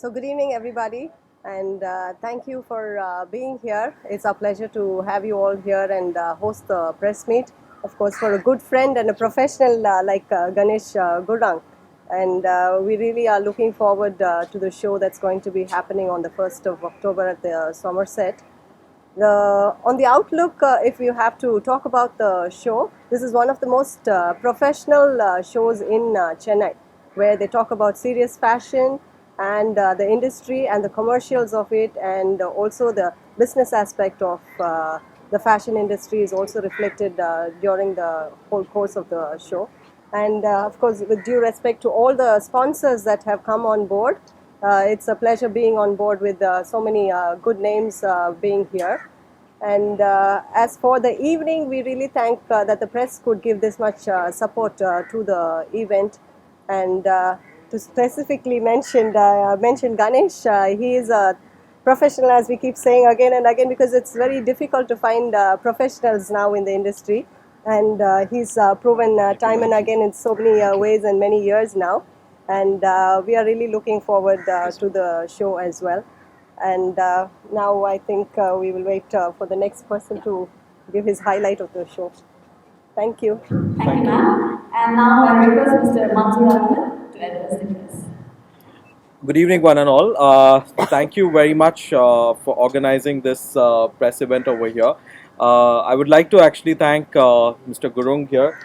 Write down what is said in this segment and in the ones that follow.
So good evening, everybody, and thank you for being here. It's a pleasure to have you all here and host the press meet. Of course, for a good friend and a professional like Ganesh Gurang. And we really are looking forward to the show that's going to be happening on the 1st of October at the Somerset. On the outlook, if you have to talk about the show, this is one of the most professional shows in Chennai, where they talk about serious fashion and the industry and the commercials of it, and also the business aspect of the fashion industry is also reflected during the whole course of the show. And of course, with due respect to all the sponsors that have come on board, it's a pleasure being on board with so many good names being here. And as for the evening, we really thank that the press could give this much support to the event. And to specifically mention Ganesh, he is a professional, as we keep saying again and again, because it's very difficult to find professionals now in the industry. And he's proven time and again in so many ways and many years now. And we are really looking forward to the show as well. And now I think we will wait for the next person to give his highlight of the show. Thank you. Thank you, ma'am. And now I request Mr. Mansoor Ahmed to address the press. Good evening, one and all. Thank you very much for organizing this press event over here. I would like to actually thank Mr. Gurung here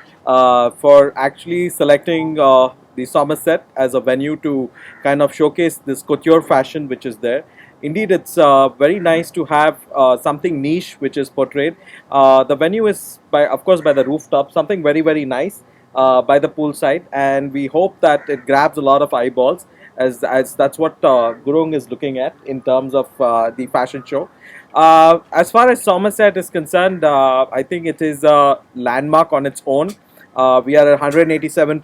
for actually selecting the Somerset as a venue to kind of showcase this couture fashion which is there. Indeed, it's very nice to have something niche which is portrayed. The venue is, of course, by the rooftop, something very, very nice by the poolside, and we hope that it grabs a lot of eyeballs, as that's what Gurung is looking at in terms of the fashion show. As far as Somerset is concerned, I think it is a landmark on its own. We are a 187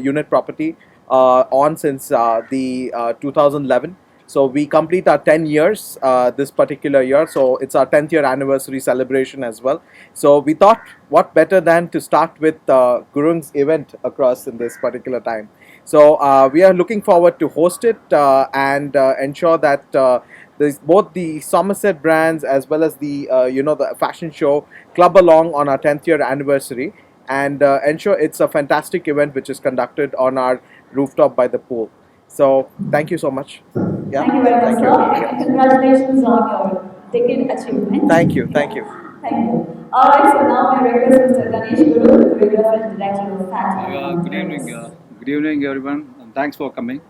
unit property on since the 2011. So we complete our 10 years this particular year. So it's our 10th year anniversary celebration as well. So we thought, what better than to start with Gurung's event across in this particular time. So we are looking forward to host it and ensure that both the Somerset brands as well as the the fashion show club along on our 10th year anniversary, and ensure it's a fantastic event which is conducted on our rooftop by the pool. So thank you so much. Yeah. Thank you very much, sir. And congratulations on your decade achievement. Thank you. Thank you. Thank you. All right, so now I request Mr. Ganesh Guru, the Representative Director of FAT. Good evening, everyone, and thanks for coming.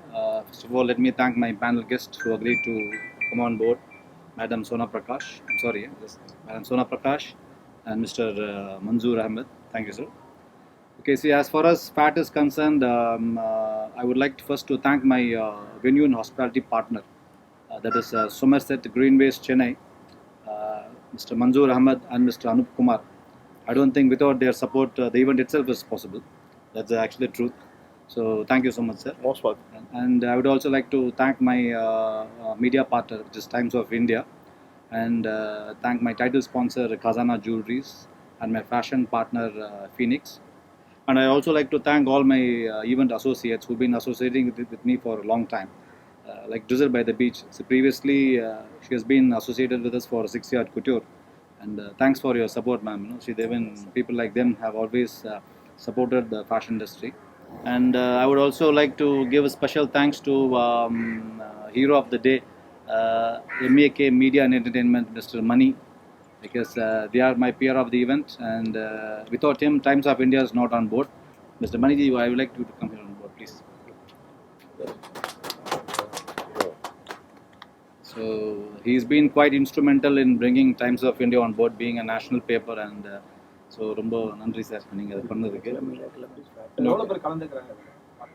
First of all, let me thank my panel guests who agreed to come on board, Madam Sona Prakash. I'm sorry, Madam Sona Prakash and Mr. Mansoor Ahmed. Thank you, sir. Okay, see, as far as FAT is concerned, I would like to first to thank my venue and hospitality partner, that is Somerset Greenways, Chennai, Mr. Mansoor Ahmed and Mr. Anup Kumar. I don't think without their support, the event itself is possible. That's actually the truth. So thank you so much, sir. Most welcome. And I would also like to thank my media partner, which is Times of India, and thank my title sponsor, Khazana Jewelries, and my fashion partner, Phoenix. And I also like to thank all my event associates who've been associating with me for a long time, like Drizzle by the Beach. So previously, she has been associated with us for 6 years at Couture. And thanks for your support, ma'am. People like them have always supported the fashion industry. And I would also like to give a special thanks to hero of the day, MAK Media and Entertainment, Mr. Mani, because they are my peer of the event, and without him, Times of India is not on board. Mr. Maniji, I would like you to come here on board, please. So he's been quite instrumental in bringing Times of India on board, being a national paper, and so ரொம்ப நன்றி sir நீங்கள் அதை பண்ணதுக்கு.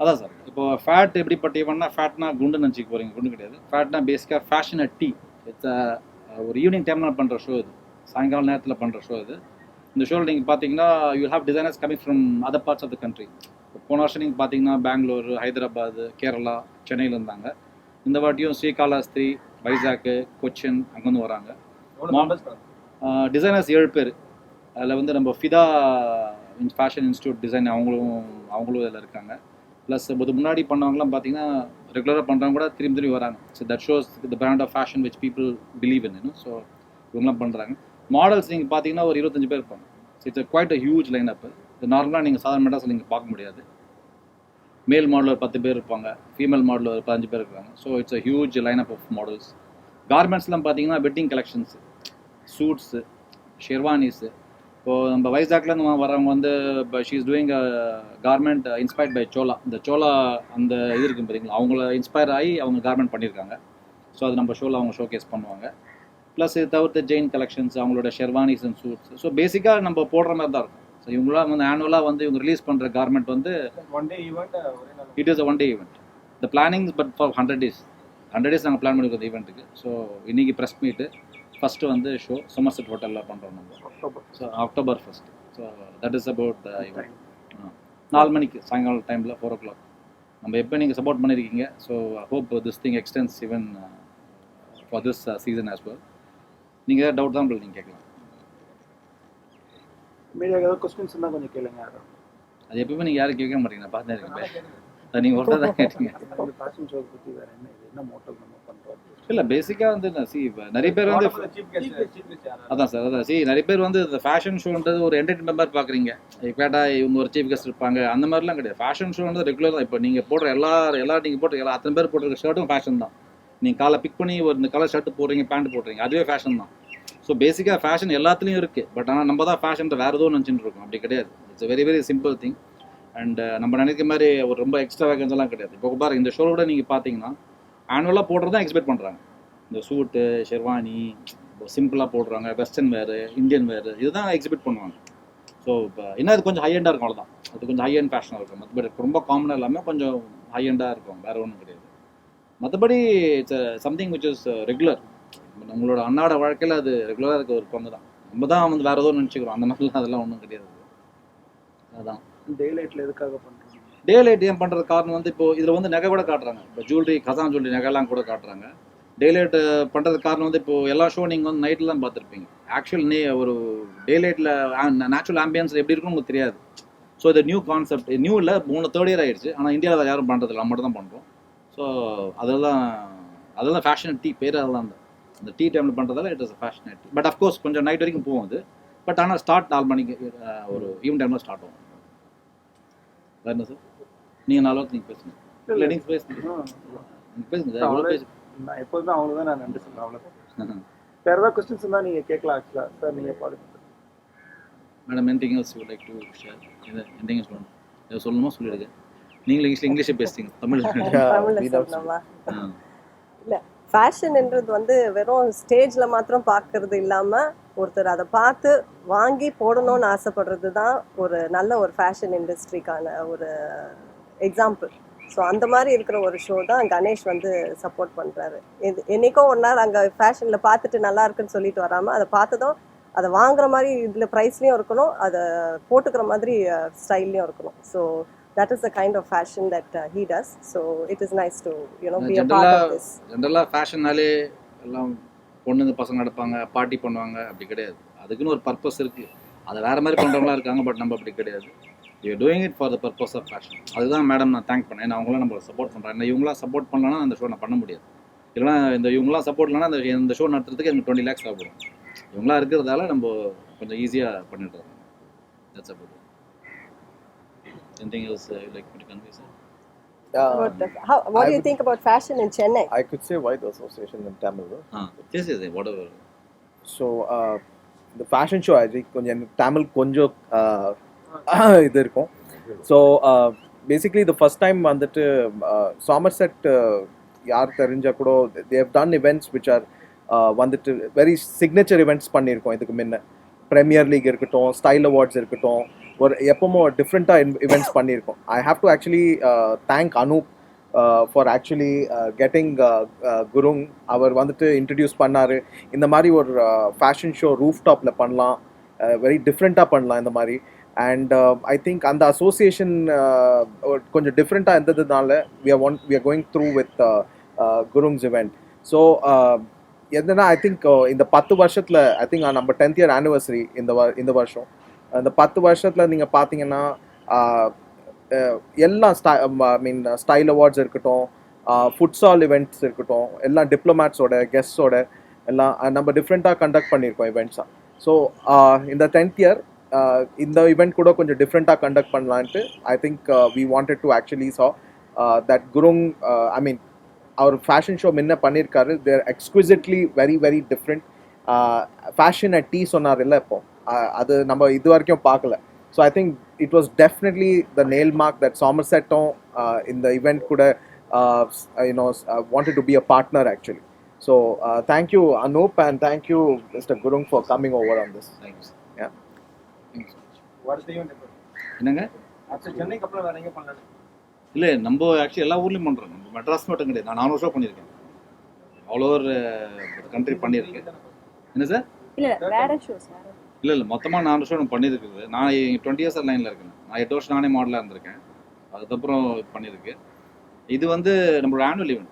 அதான் sir, இப்போ fat எப்படிப்பட்ட ஈவெண்ட்னா, ஃபேட்னா குண்டு நினச்சிக்க போகிறீங்க, குண்டு கிடையாது. ஃபேட்னா பேசிக்காக ஃபேஷன் அட் டீ. இட்ஸ் ஒரு ஈவினிங் டைமில் பண்ணுற ஷோ இது, சாயங்கால நேரத்தில் பண்ணுற ஷோ இது. இந்த ஷோவில் நீங்கள் பார்த்தீங்கன்னா you have designers coming from other parts of the country. போன வருஷம் நீங்கள் பார்த்தீங்கன்னா பெங்களூர், ஹைதராபாத், கேரளா, சென்னையில் இருந்தாங்க. இந்த வாட்டியும் ஸ்ரீகாళஹஸ்தி, வைசாக்கு, கொச்சின் அங்கேருந்து வராங்க. டிசைனர்ஸ் 7 பேர். அதில் வந்து நம்ம ஃபிதா ஃபேஷன் இன்ஸ்டியூட் டிசைன் அவங்களும் இதில் இருக்காங்க. ப்ளஸ் இது முன்னாடி பண்ணவங்களாம் பார்த்தீங்கன்னா ரெகுலராக பண்ணுறவங்க கூட திரும்பி வராங்க. So that shows the brand of fashion which people believe in. So இவங்களாம் பண்ணுறாங்க. மாடல்ஸ் நீங்கள் பார்த்தீங்கன்னா ஒரு 25 பேர் இருப்பாங்க. So it's quite a huge line up. இது நார்மலாக நீங்கள் சாதாரண மெட்ராஸில் நீங்கள் பார்க்க முடியாது. மேல் மாடல் ஒரு 10 பேர் இருப்பாங்க, ஃபீமேல் மாடல் ஒரு 15 பேர் இருக்காங்க. So it's a huge line up of models. கார்மெண்ட்ஸ்லாம் பார்த்தீங்கன்னா வெட்டிங் கலெக்ஷன்ஸ், சூட்ஸு, ஷெர்வானிஸு. இப்போது நம்ம வைசாக்லேருந்து வரவங்க வந்து இப்போ she is doing a garment inspired by Chola. இந்த சோலா அந்த இது இருக்கும் பார்த்தீங்களா, அவங்கள இன்ஸ்பயர் ஆகி அவங்க கார்மெண்ட் பண்ணியிருக்காங்க. ஸோ அது நம்ம ஷோவில் அவங்க ஷோகேஸ் பண்ணுவாங்க. ப்ளஸ் இது தவிர்த்து ஜெயின் கலெக்ஷன்ஸ், அவங்களோட ஷெர்வானிஸ் அண்ட் சூட்ஸ். ஸோ பேசிக்காக நம்ம போடுற மாதிரி தான் இருக்கும். ஸோ இவங்களாம் வந்து ஆனுவலாக வந்து இவங்க ரிலீஸ் பண்ணுற கார்மெண்ட் வந்து it is a one day event. The planning but for 100 days. 100 days நாங்கள் பிளான் பண்ணியிருக்கோம் இந்த ஈவெண்ட்டுக்கு. ஸோ இன்றைக்கி ப்ரெஸ் மீட்டு, ஃபஸ்ட்டு வந்து ஷோ சோமர்செட் ஹோட்டலில் பண்ணுறோம் நம்ம. So October 1st. So that is about the event. 4 மணிக்கு சாயங்காலம் டைமில் 4 o'clock. நம்ம எப்போ நீங்கள் சப்போர்ட் பண்ணியிருக்கீங்க. So hope this thing extends even for this season as well. நீங்கள் ஏதாவது டவுட் தான் நீங்கள் கேட்கலாம். மீடியா ஏதாவது கொஸ்டின்ஸ் இருந்தால் கொஞ்சம் கேளுங்க. அது எப்பவுமே நீங்கள் யாரும் கேட்க மாட்டீங்க, நான் பார்த்துட்டே இருக்கேன். அது நீங்கள் ஒருத்தர் தான் கேட்டீங்க. ஃபேஷன் ஷோ பற்றி வேறு என்ன மோட்டோ நம்ம பண்ணுறோம்? இல்லை பேசிக்காக வந்து நிறைய பேர் வந்து அதான் சார் நிறைய பேர் வந்து இந்த ஃபேஷன் ஷோன்றது ஒரு என்டர்டைன்மெண்ட் மாதிரி பார்க்குறீங்க. கேட்டால் இவங்க ஒரு சீஃப் கெஸ்ட் இருப்பாங்க, அந்த மாதிரிலாம் கிடையாது. ஃபேஷன் ஷோன்றது ரெகுலர் தான். இப்போ நீங்கள் போடுற எல்லா நீங்கள் போடுற அத்தனை பேர் போடுற ஷர்ட்டும் ஃபேஷன் தான். நீங்கள் காலை பிக் பண்ணி ஒரு இந்த கலர் ஷர்ட் போடுறீங்க, பேண்ட் போடுறீங்க, அதுவே ஃபேஷன் தான். ஸோ பேசிக்காக ஃபேஷன் எல்லாத்துலேயும் இருக்குது. பட் ஆனால் நம்ம தான் ஃபேஷன் வேறு எதுவும் நினச்சிட்டு இருக்கோம். அப்படி கிடையாது. It's very very simple thing. And நம்ம நினைக்கிற மாதிரி ஒரு ரொம்ப எக்ஸ்ட்ரா வேகன்ஸ்லாம் கிடையாது. இப்போ பாருங்க, இந்த ஷோவோட நீங்கள் பார்த்தீங்கன்னா ஆனுவலாக போடுறது தான் எக்ஸ்பெக்ட் பண்ணுறாங்க. இந்த சூட்டு, ஷெர்வானி, சிம்பிளாக போடுறாங்க, வெஸ்டர்ன் வேறு, இந்தியன் வேறு, இதுதான் எக்ஸிபிட் பண்ணுவாங்க. ஸோ இப்போ என்ன அது கொஞ்சம் ஹை எண்டாக இருக்கும், அவ்வளோதான். அது கொஞ்சம் ஹை எண்ட் ஃபேஷனாக இருக்கும். மற்றபடி ரொம்ப காமனாக இல்லாமல் கொஞ்சம் ஹை எண்டாக இருக்கும், வேறு ஒன்றும் கிடையாது. மற்றபடி it's something which is regular. நம்மளோட அன்னாட வாழ்க்கையில் அது ரெகுலராக இருக்க ஒரு பங்கு தான். நம்ம தான் வந்து வேறு எதுவும் நினச்சிக்கிறோம். அந்த மாதிரிலாம் அதெல்லாம் ஒன்றும் கிடையாது. அதுதான் டே லைட்டில் எதுக்காக பண்ணுறோம்? டே லைட் ஏன் பண்ணுறது காரணம் வந்து இப்போ இதில் வந்து நகை கூட காட்டுறாங்க. இப்போ ஜுவல்லரி, கசான் ஜுவல்லரி நகைலாம் கூட காட்டுறாங்க. டே லைட் பண்ணுறதுக்கு காரணம் வந்து இப்போது எல்லா ஷோ நீங்கள் வந்து நைட்டில் தான் பார்த்துருப்பீங்க. ஆக்சுவல் ஒரு டே லைட்டில் நேச்சுரல் ஆம்பியன்ஸ் எப்படி இருக்குன்னு உங்களுக்கு தெரியாது. ஸோ இது நியூ கான்செப்ட். நியூ இல்லை, 3rd year ஆகிடுச்சு. ஆனால் இந்தியாவில் வேறு யாரும் பண்ணுறதில்ல, நம்ம மட்டும் தான் பண்ணுறோம். ஸோ அதெல்லாம் ஃபேஷன் டீ பேர் அதெல்லாம் தான். அந்த டீ டைமில் பண்ணுறதால it is fashion tea. But of course கொஞ்சம் நைட் வரைக்கும் போகும் அது. பட் ஆனால் ஸ்டார்ட் 4 மணிக்கு ஒரு ஈவன் டைமில் ஸ்டார்ட் ஆகும். வேறு என்ன சார்? நீங்கள் 4 hours நீங்கள் பேசுங்க. இல்லை நீங்கள் பேசுங்க, நீங்கள் பேசுங்க சார். எவ்வளோ பேசுங்க. நான் எப்போதுமே அவங்க தான் நான் நன்றி சொல்கிறேன். அவ்வளோதான். வேறு ஏதாவது கொஸ்டின்ஸ் இருந்தால் நீங்கள் கேட்கலாம். ஆக்சுவலாக சார் நீங்கள் பாருங்க. Madam anything else you like to share? Anything சொல்லணும், ஏதோ சொல்லணுமோ சொல்லிடுங்க. நீங்களும் இங்கிலீஷே பேசுறீங்க, தமிழ் சொல்லணுமா? இல்லை, ஃபேஷன்ன்றது வந்து வெறும் ஸ்டேஜில் மாத்திரம் பார்க்கறது இல்லாமல் ஒருத்தர் அதை பார்த்து வாங்கி போடணும்னு ஆசைப்படுறது தான் ஒரு நல்ல ஒரு ஃபேஷன் இண்டஸ்ட்ரிக்கான ஒரு எக்ஸாம்பிள். ஸோ அந்த மாதிரி இருக்கிற ஒரு ஷோ தான் கணேஷ் வந்து சப்போர்ட் பண்ணுறாரு. என்னைக்கோ ஒரு நாள் அங்கே ஃபேஷனில் பார்த்துட்டு நல்லா இருக்குன்னு சொல்லிட்டு வராமல் அதை பார்த்ததும் அதை வாங்குற மாதிரி இதில் ப்ரைஸ்லேயும் இருக்கணும், அதை போட்டுக்கிற மாதிரி ஸ்டைல்லையும் இருக்கணும். So that is the kind of fashion that he does. So it is nice to be a part of this. ஜெனரலாக ஃபேஷன்னாலே எல்லாம் பொண்ணுங்க பசங்க நடப்பாங்க, பார்ட்டி பண்ணுவாங்க, அப்படி கிடையாது. அதுக்குன்னு ஒரு பர்பஸ் இருக்குது. அதை வேறு மாதிரி பண்ணுறவங்களாம் இருக்காங்க. பட் நம்ம அப்படி கிடையாது. You doing it for the purpose of fashion. அதுதான் மேடம் நான் தேங்க் பண்ணேன். ஏன்னா அவங்களாம் நம்மளை சப்போர்ட் பண்ணுறாங்க. இவங்களாம் சப்போர்ட் பண்ணலன்னா அந்த ஷோ நான் பண்ண முடியாது. இல்லைனா இவங்களாம் சப்போர்ட் இல்லைனா இந்த ஷோ நடத்துறதுக்கு எனக்கு 20 lakhs ஆகும். இவங்களாம் இருக்கிறதால நம்ம கொஞ்சம் ஈஸியாக பண்ணிடுறோம். That's about it. Anything else you'd like me to convey, sir? What do you think about fashion in Chennai? I could say why the association in Tamil. Yes, whatever. So the fashion show, I think konjam Tamil konjam idu irukum. So basically the first time வந்துட்டு Somerset யார் தெரிஞ்சா கூட they have done events which are வந்துட்டு very signature events பண்ணியிருக்கோம். இதுக்கு முன்ன premier league இருக்கட்டும், style awards இருக்கட்டும், ஒரு எப்பவுமே டிஃப்ரெண்ட்டாக இவெண்ட்ஸ் பண்ணியிருக்கோம். I have to actually thank Anoop for actually getting Gurung. அவர் வந்துட்டு இன்ட்ரடியூஸ் பண்ணார். இந்த மாதிரி ஒரு ஃபேஷன் ஷோ ரூஃப் டாப்பில் பண்ணலாம், வெரி டிஃப்ரெண்ட்டாக பண்ணலாம் இந்த மாதிரி. அண்ட் ஐ திங்க் அந்த அசோசியேஷன் கொஞ்சம் டிஃப்ரெண்ட்டாக இருந்ததுனால we are going through with குருங்ஸ் event. So என்னன்னா ஐ திங்க் இந்த 10 வருஷத்தில் ஐ திங்க் நம்ம 10th year anniversary இந்த வருஷம். அந்த 10 வருஷத்தில் நீங்கள் பார்த்தீங்கன்னா எல்லாம் ஸ்டைல் அவார்ட்ஸ் இருக்கட்டும், ஃபுட்சால் இவெண்ட்ஸ் இருக்கட்டும், எல்லாம் டிப்ளமேட்ஸோட கெஸ்ட்ஸோட எல்லாம் நம்ம டிஃப்ரெண்ட்டாக கண்டக்ட் பண்ணியிருக்கோம் இவெண்ட்ஸாக. ஸோ இந்த 10th இயர் இந்த இவெண்ட் கூட கொஞ்சம் டிஃப்ரெண்ட்டாக கண்டக்ட் பண்ணலான்ட்டு I think we wanted to actually saw that Gurung I mean அவர் ஃபேஷன் ஷோ முன்ன பண்ணியிருக்காரு. They're exquisitely very very different. Fashion at டீ சொன்னார் இல்லை இப்போ, அது நம்ம இது வரைக்கும் பார்க்கல. So I think it was definitely the nail mark that சாமர்செட்டும் இந்த இவெண்ட் கூட wanted to be a partner actually. So thank you Anup and thank you Mr. Gurung for coming over on this. Thanks. Yeah. Thanks. What is the event? என்னங்க அடுத்து சென்னைக்கு அப்புறம் வேற எங்க பண்ணலாம்? இல்லை, நம்ம ஆக்சுவலி எல்லா ஊர்லேயும் பண்ணுறோம். நம்ம மெட்ராஸ் மட்டும் கிடையாது. நான் 400 ஷோ பண்ணியிருக்கேன். ஆல் ஓவர் கண்ட்ரி பண்ணியிருக்கேன். என்ன சார்? இல்ல வேற ஷோஸ் வேற. இல்லை மொத்தமாக 400 ஷோ நம்ம பண்ணியிருக்குது. நான் 20 இயர்ஸ் லைனில் இருக்கேன். நான் 8 வருஷம் நானே மாடலாக இருந்திருக்கேன். அதுக்கப்புறம் பண்ணியிருக்கு. இது வந்து நம்மளோட ஆனுவல் ஈவெண்ட்.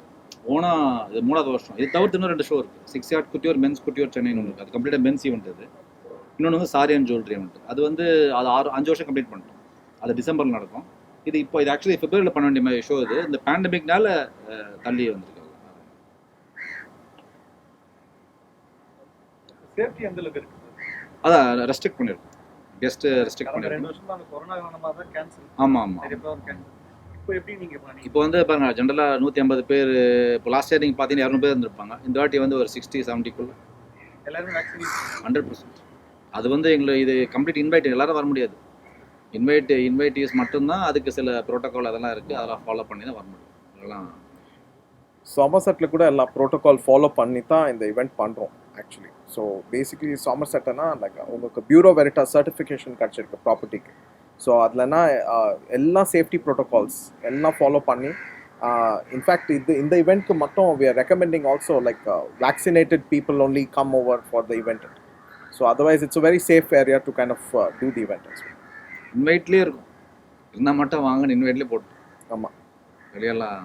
இது 3வது வருஷம். இது தவிர்த்து இன்னும் 2 ஷோ இருக்குது. 6 யார்ட் குட்டியோர் மென்ஸ் குட்டியோர் சென்னைன்னு ஒன்று இருக்குது. அது கம்ப்ளீட்டாக மென்ஸ் ஈவெண்ட். இது இன்னொன்று வந்து சாரி அண்ட் ஜுவல்லரி ஈவெண்ட். அது வந்து அது 5 வருஷம் கம்ப்ளீட் பண்ணிட்டோம். அது டிசம்பரில் நடக்கும். இது ஆக்சுவலி பிப்ரவரியில் பண்ண வேண்டிய மாதிரி ஷோ. இது இந்த பேண்டமிக்னால தள்ளி வந்திருக்கு. சேஃப்டி எந்த அளவுக்கு இருக்கு? அதான் ரெஸ்ட்ரிக்ட் பண்ணியிருக்கோம். கெஸ்ட்டு ரெஸ்ட்ரிக்ட் பண்ணியிருக்கோம். 2 வருஷமா அந்த கொரோனா காரணமாக தான் கேன்சல். ஆமாம். நிறைய பேர் கேன்சல். இப்போ எப்படி நீங்க பண்ணீங்க? இப்போ வந்து பாருங்க, ஜென்ரலாக 150 பேர். இப்போ லாஸ்ட் இயர் நீங்கள் பார்த்தீங்கன்னா 200 பேர் இருந்திருப்பாங்க. இந்த வாட்டி வந்து ஒரு 60-70க்குள்ள எல்லாரும் வேக்சின் 100%. அது வந்து எங்களுக்கு இது கம்ப்ளீட் இன்வைட். எல்லாரும் வர முடியாது. இன்வைட்டீஸ் மட்டும்தான். அதுக்கு சில ப்ரோட்டோகால் அதெல்லாம் இருக்குது. அதெல்லாம் ஃபாலோ பண்ணி தான் வர முடியும். அதெல்லாம் சாமர்செட்டில் கூட எல்லா ப்ரோட்டோகால் ஃபாலோ பண்ணி தான் இந்த இவெண்ட் பண்ணுறோம் ஆக்சுவலி. ஸோ பேசிக்கலி சாமர்செட்னா லைக் உங்களுக்கு பியூரோ வெரிட்டா சர்டிஃபிகேஷன் கிடச்சிருக்கு ப்ராப்பர்ட்டிக்கு. ஸோ அதுலனா எல்லாம் சேஃப்டி ப்ரோட்டோகால்ஸ் எல்லாம் ஃபாலோ பண்ணி இன்ஃபேக்ட் இந்த இவெண்ட்க்கு மட்டும் we are recommending also like vaccinated people only come over for the event. So otherwise it's a very safe area to kind of do the event. இன்வைட்லேயே இருக்கும். இருந்தால் மட்டும் வாங்கன்னு இன்வைட்லேயே போட்டு. ஆமாம். வெளியெல்லாம்.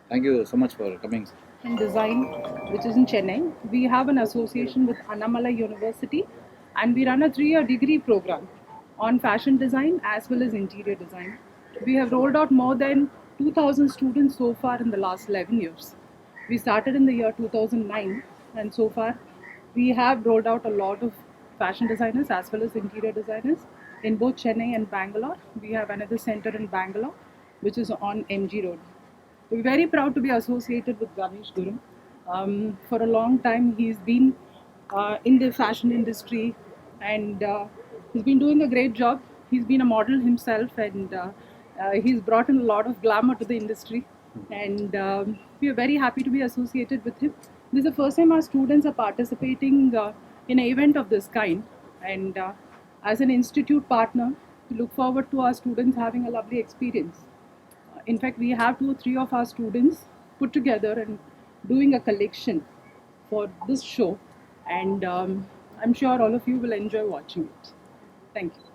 Thank you so much for coming. In design, which is in Chennai. We have an association with Annamalai University, and we run a 3-year degree program on fashion design as well as interior design. We have rolled out more than 2,000 students so far in the last 11 years. We started in the year 2009, and so far we have rolled out a lot of fashion designers as well as interior designers in both Chennai and Bangalore. We have another center in Bangalore, which is on MG Road. We're very proud to be associated with Ganesh Gurung. For a long time, he's been in the fashion industry, and he's been doing a great job. He's been a model himself, and he's brought in a lot of glamour to the industry. And we are very happy to be associated with him. This is the first time our students are participating in an event of this kind. And as an institute partner, we look forward to our students having a lovely experience. In fact, we have 2 or 3 of our students put together and doing a collection for this show, and I'm sure all of you will enjoy watching it. Thank you.